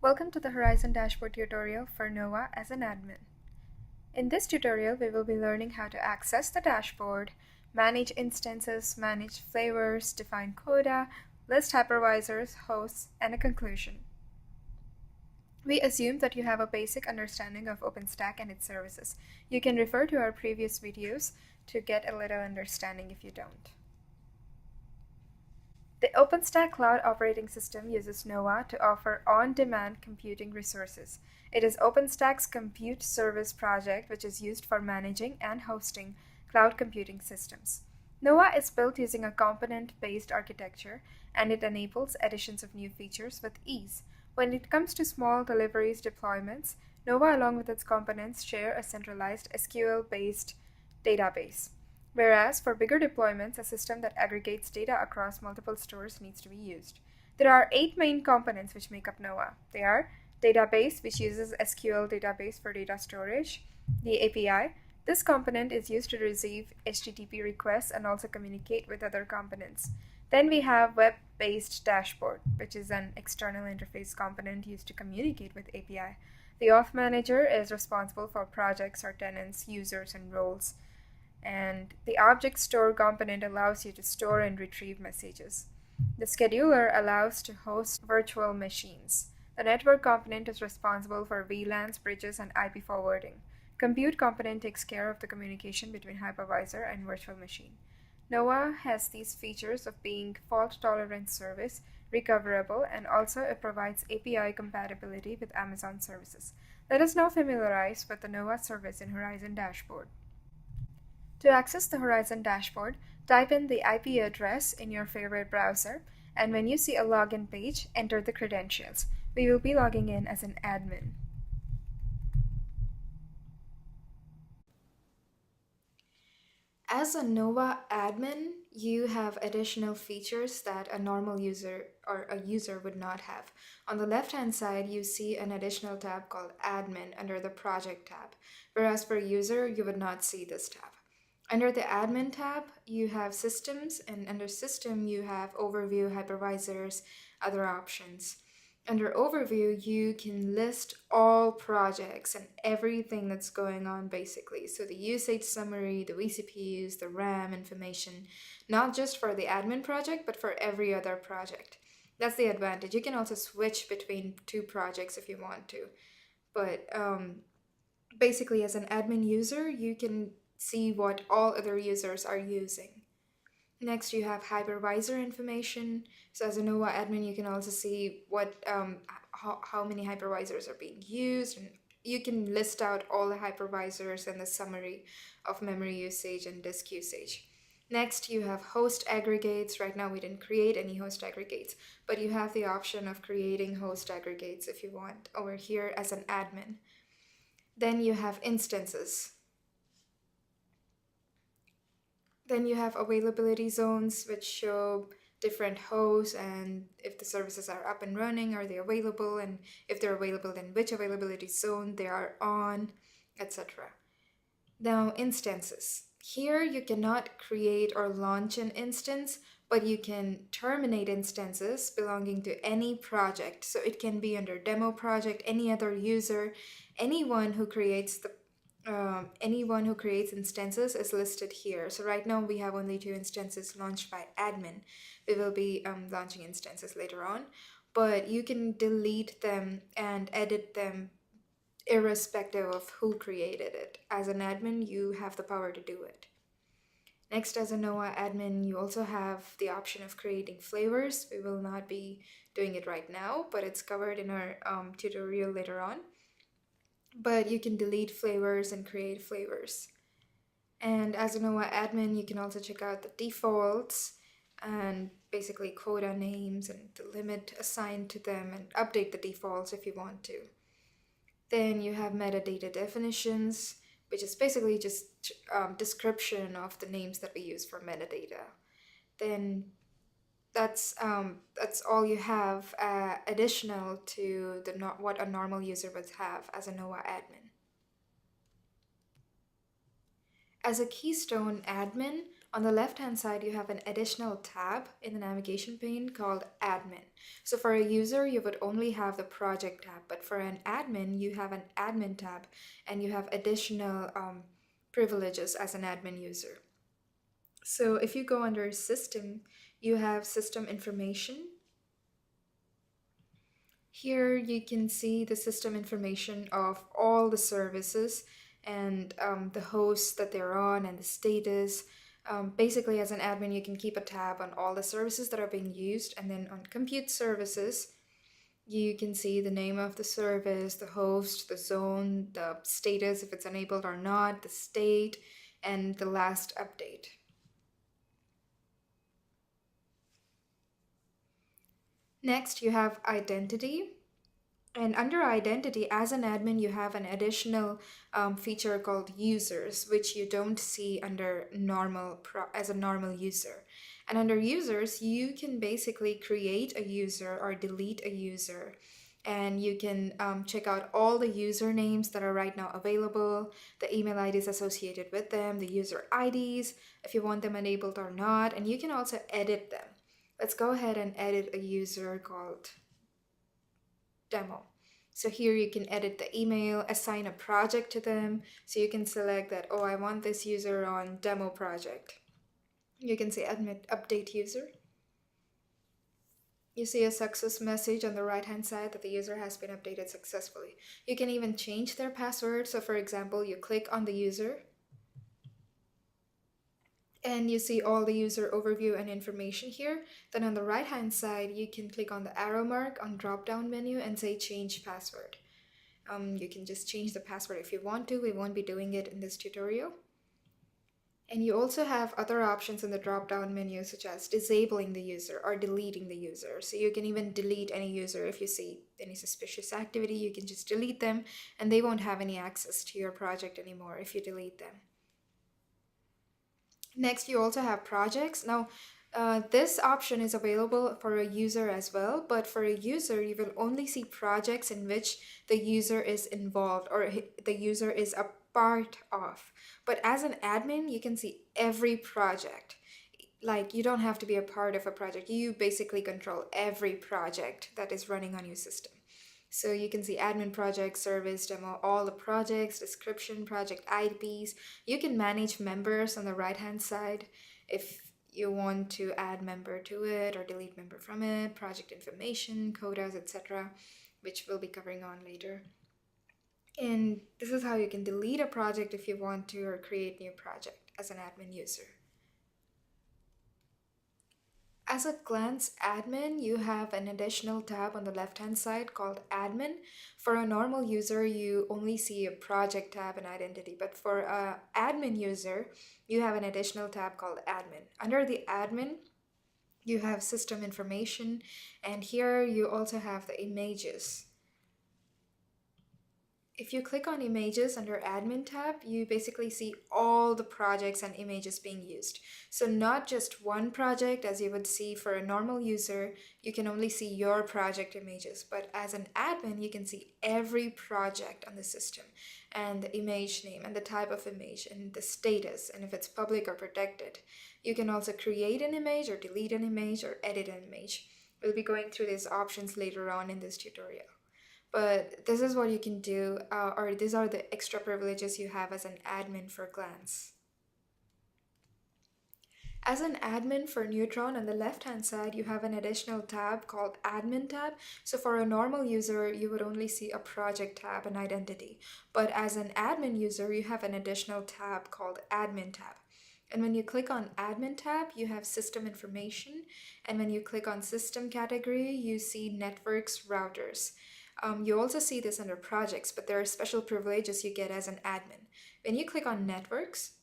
Welcome to the Horizon Dashboard tutorial for NOAA as an admin. In this tutorial, we will be learning how to access the dashboard, manage instances, manage flavors, define quota, list hypervisors, hosts, and a conclusion. We assume that you have a basic understanding of OpenStack and its services. You can refer to our previous videos to get a little understanding if you don't. The OpenStack Cloud operating system uses NOAA to offer on-demand computing resources. It is OpenStack's compute service project, which is used for managing and hosting cloud computing systems. NOAA is built using a component-based architecture, and it enables additions of new features with ease. When it comes to small deliveries deployments, NOAA along with its components share a centralized SQL-based database. Whereas for bigger deployments, a system that aggregates data across multiple stores needs to be used. There are 8 main components which make up NOAA. They are database, which uses SQL database for data storage, the API. This component is used to receive HTTP requests and also communicate with other components. Then we have web-based dashboard, which is an external interface component used to communicate with API. The auth manager is responsible for projects or tenants, users, and roles. And the object store component allows you to store and retrieve messages. The scheduler allows to host virtual machines. The network component is responsible for VLANs, bridges, and IP forwarding. Compute component takes care of the communication between hypervisor and virtual machine. NOAA has these features of being fault-tolerant service, recoverable, and also it provides API compatibility with Amazon services. Let us now familiarize with the NOAA service in Horizon Dashboard. To access the Horizon dashboard, type in the IP address in your favorite browser, and when you see a login page, enter the credentials. We will be logging in as an admin. As a NOAA admin, you have additional features that a normal user or a user would not have. On the left-hand side, you see an additional tab called Admin under the Project tab, whereas for user, you would not see this tab. Under the Admin tab, you have Systems, and under System, you have Overview, Hypervisors, other options. Under Overview, you can list all projects and everything that's going on basically. So the usage summary, the vCPUs, the RAM information, not just for the admin project, but for every other project. That's the advantage. You can also switch between 2 projects if you want to. But basically, as an admin user, you can see what all other users are using. Next, you have hypervisor information. So as a NOAA admin, you can also see what how many hypervisors are being used, and you can list out all the hypervisors and the summary of memory usage and disk usage. Next, you have host aggregates. Right now, we didn't create any host aggregates, but you have the option of creating host aggregates if you want over here as an admin. Then you have instances. Then you have availability zones, which show different hosts and if the services are up and running, are they available, and if they're available, then which availability zone they are on, etc. Now, instances. Here you cannot create or launch an instance, but you can terminate instances belonging to any project. So it can be under demo project, any other user, anyone who creates instances is listed here. So right now we have only 2 instances launched by admin. We will be launching instances later on, but you can delete them and edit them irrespective of who created it. As an admin, you have the power to do it. Next, as a NOAA admin, you also have the option of creating flavors. We will not be doing it right now, but it's covered in our tutorial later on. But you can delete flavors and create flavors. And as a NOAA admin, you can also check out the defaults and basically quota names and the limit assigned to them, and update the defaults if you want to. Then you have metadata definitions, which is basically just description of the names that we use for metadata. Then that's all you have additional to what a normal user would have as a NOAA admin. As a Keystone admin, On the left hand side, you have an additional tab in the navigation pane called Admin. So for a user, you would only have the Project tab, but for an admin, you have an Admin tab and you have additional privileges as an admin user. So if you go under System, you have System Information. Here you can see the system information of all the services and the hosts that they're on and the status. Basically, as an admin, you can keep a tab on all the services that are being used, and then on compute services, you can see the name of the service, the host, the zone, the status, if it's enabled or not, the state, and the last update. Next, you have identity. And under identity, as an admin, you have an additional feature called users, which you don't see under as a normal user. And under users, you can basically create a user or delete a user. And you can check out all the usernames that are right now available, the email IDs associated with them, the user IDs, if you want them enabled or not. And you can also edit them. Let's go ahead and edit a user called demo. So here you can edit the email, assign a project to them. So you can select that, oh, I want this user on demo project. You can say admit update user. You see a success message on the right hand side that the user has been updated successfully. You can even change their password. So for example, you click on the user and you see all the user overview and information here. Then on the right hand side, you can click on the arrow mark on drop down menu and say change password. You can just change the password if you want to. We won't be doing it in this tutorial. And you also have other options in the drop down menu, such as disabling the user or deleting the user. So you can even delete any user. If you see any suspicious activity, you can just delete them and they won't have any access to your project anymore if you delete them. Next, you also have projects. Now, this option is available for a user as well, but for a user, you will only see projects in which the user is involved or the user is a part of. But as an admin, you can see every project. Like, you don't have to be a part of a project. You basically control every project that is running on your system. So you can see admin project, service, demo, all the projects, description, project IPs. You can manage members on the right hand side if you want to add member to it or delete member from it, project information, quotas, etc., which we'll be covering on later. And this is how you can delete a project if you want to or create new project as an admin user. As a Glance admin, you have an additional tab on the left-hand side called Admin. For a normal user, you only see a project tab and identity, but for an admin user, you have an additional tab called Admin. Under the Admin, you have System Information, and here you also have the images. If you click on images under admin tab, you basically see all the projects and images being used. So not just one project as you would see for a normal user, you can only see your project images. But as an admin, you can see every project on the system and the image name and the type of image and the status and if it's public or protected. You can also create an image or delete an image or edit an image. We'll be going through these options later on in this tutorial. But this is what you can do, or these are the extra privileges you have as an admin for Glance. As an admin for Neutron, on the left-hand side, you have an additional tab called Admin tab. So for a normal user, you would only see a project tab and identity. But as an admin user, you have an additional tab called Admin tab. And when you click on Admin tab, you have System Information. And when you click on System category, you see Networks, Routers. You also see this under projects, but there are special privileges you get as an admin. When you click on networks,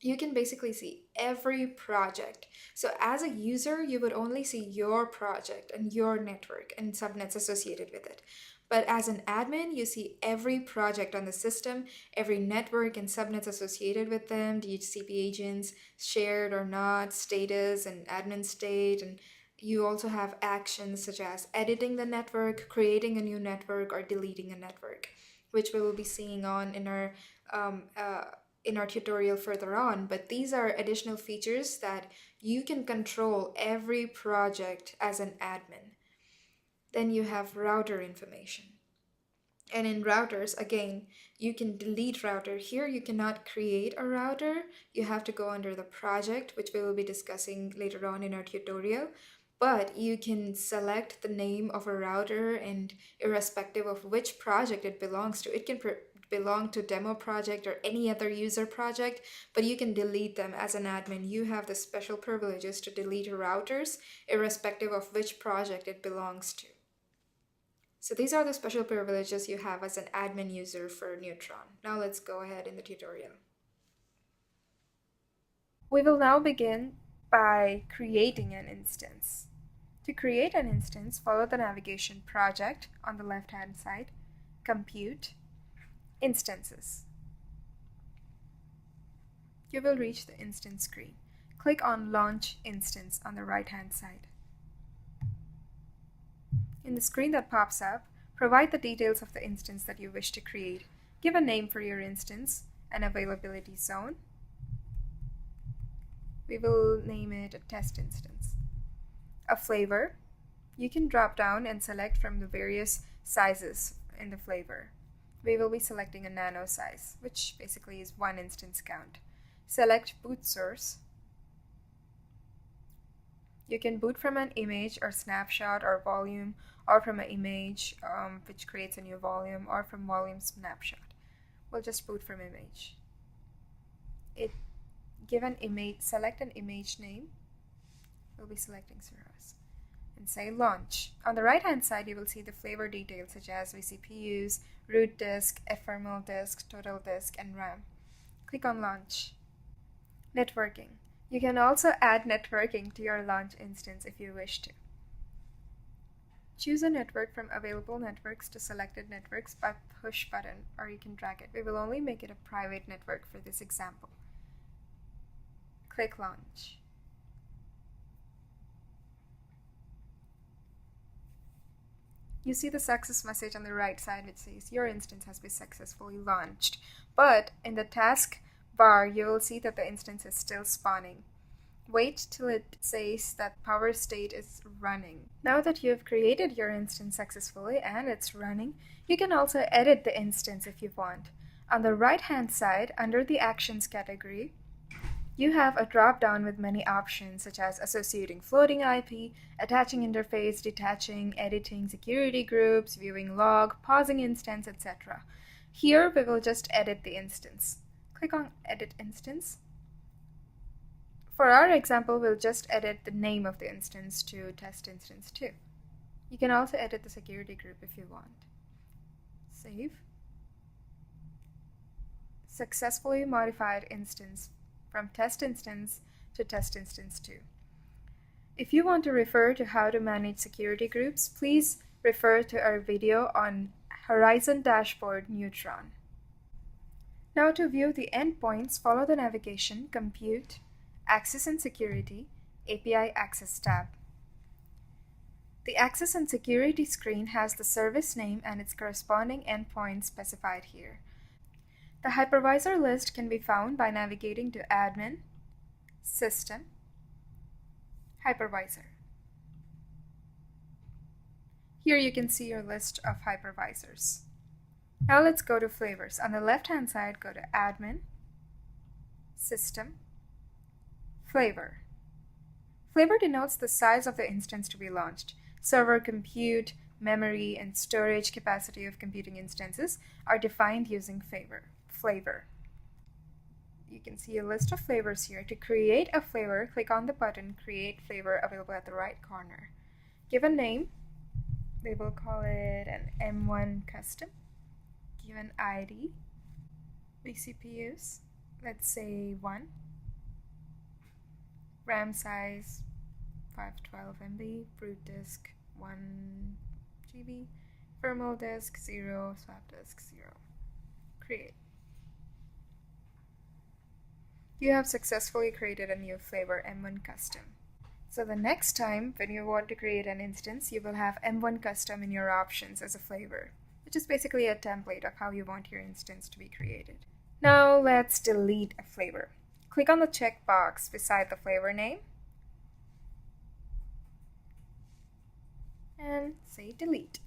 you can basically see every project. So as a user, you would only see your project and your network and subnets associated with it. But as an admin, you see every project on the system, every network and subnets associated with them, DHCP agents, shared or not, status and admin state, and you also have actions such as editing the network, creating a new network, or deleting a network, which we will be seeing on in our in our tutorial further on, but these are additional features that you can control every project as an admin. Then you have router information. And in routers, again, you can delete router. Here you cannot create a router. You have to go under the project, which we will be discussing later on in our tutorial. But you can select the name of a router, and irrespective of which project it belongs to, it can belong to demo project or any other user project, but you can delete them as an admin. You have the special privileges to delete routers irrespective of which project it belongs to. So these are the special privileges you have as an admin user for Neutron. Now let's go ahead in the tutorial. We will now begin by creating an instance. To create an instance, follow the navigation project on the left-hand side, compute, instances. You will reach the instance screen. Click on Launch Instance on the right-hand side. In the screen that pops up, provide the details of the instance that you wish to create. Give a name for your instance, an availability zone. We will name it a test instance. A flavor. You can drop down and select from the various sizes in the flavor. We will be selecting a nano size, which basically is 1 instance count. Select boot source. You can boot from an image or snapshot or volume, or from an image which creates a new volume, or from volume snapshot. We'll just boot from image. Select an image name. We'll be selecting Ceros. And say launch. On the right hand side, you will see the flavor details such as vCPUs, root disk, ephemeral disk, total disk, and RAM. Click on launch. Networking. You can also add networking to your launch instance if you wish to. Choose a network from available networks to selected networks by push button, or you can drag it. We will only make it a private network for this example. Click launch. You see the success message on the right side which says your instance has been successfully launched. But in the task bar, you will see that the instance is still spawning. Wait till it says that power state is running. Now that you have created your instance successfully and it's running, you can also edit the instance if you want. On the right hand side, under the actions category, you have a drop-down with many options such as associating floating IP, attaching interface, detaching, editing security groups, viewing log, pausing instance, etc. Here we will just edit the instance. Click on Edit Instance. For our example, we'll just edit the name of the instance to Test Instance 2. You can also edit the security group if you want. Save. Successfully modified instance from Test Instance to Test Instance 2. If you want to refer to how to manage security groups, please refer to our video on Horizon Dashboard Neutron. Now to view the endpoints, follow the navigation, Compute, Access and Security, API Access tab. The Access and Security screen has the service name and its corresponding endpoint specified here. The hypervisor list can be found by navigating to Admin, System, Hypervisor. Here you can see your list of hypervisors. Now let's go to flavors. On the left-hand side, go to Admin, System, Flavor. Flavor denotes the size of the instance to be launched. Server compute, memory, and storage capacity of computing instances are defined using flavor. You can see a list of flavors here. To create a flavor, click on the button Create Flavor available at the right corner. Give a name. We will call it an M1 custom. Give an ID. vCPUs, let's say 1. RAM size 512 MB, root disk 1 GB, thermal disk 0, swap disk 0. Create. You have successfully created a new flavor M1 custom. So the next time when you want to create an instance, you will have M1 custom in your options as a flavor, which is basically a template of how you want your instance to be created. Now let's delete a flavor. Click on the checkbox beside the flavor name and say delete.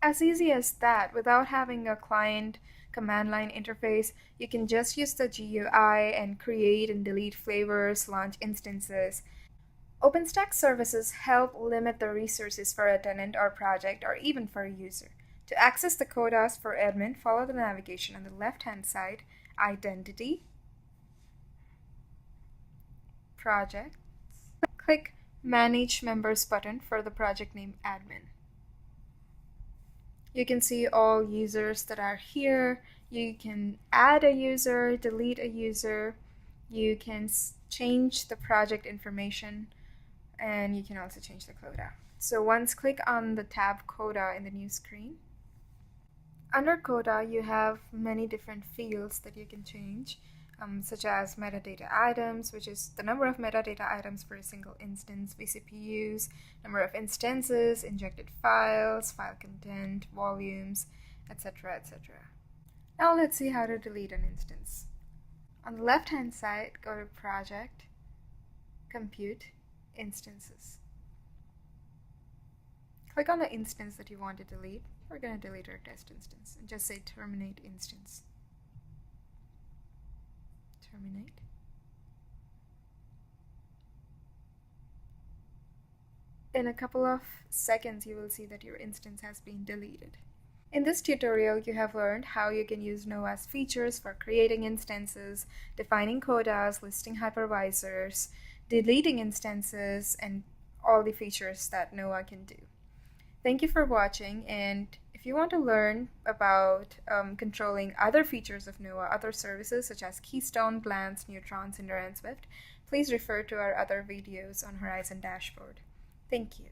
As easy as that, without having a client command line interface, you can just use the GUI and create and delete flavors, launch instances. OpenStack services help limit the resources for a tenant or project, or even for a user. To access the quotas for admin, follow the navigation on the left-hand side, Identity, Projects. Click Manage Members button for the project name Admin. You can see all users that are here. You can add a user, delete a user. You can change the project information, and you can also change the quota. So once click on the tab Quota in the new screen. Under quota, you have many different fields that you can change, such as metadata items, which is the number of metadata items for a single instance, vCPUs, number of instances, injected files, file content, volumes, etc., etc. Now let's see how to delete an instance. On the left-hand side, go to Project, Compute, Instances. Click on the instance that you want to delete. We're going to delete our test instance and just say Terminate Instance. Terminate. In a couple of seconds, you will see that your instance has been deleted. In this tutorial, you have learned how you can use Noah's features for creating instances, defining quotas, listing hypervisors, deleting instances, and all the features that Noah can do. Thank you for watching, and if you want to learn about controlling other features of Noah, other services such as Keystone, Glance, Neutron, Cinder, and Swift, please refer to our other videos on Horizon Dashboard. Thank you.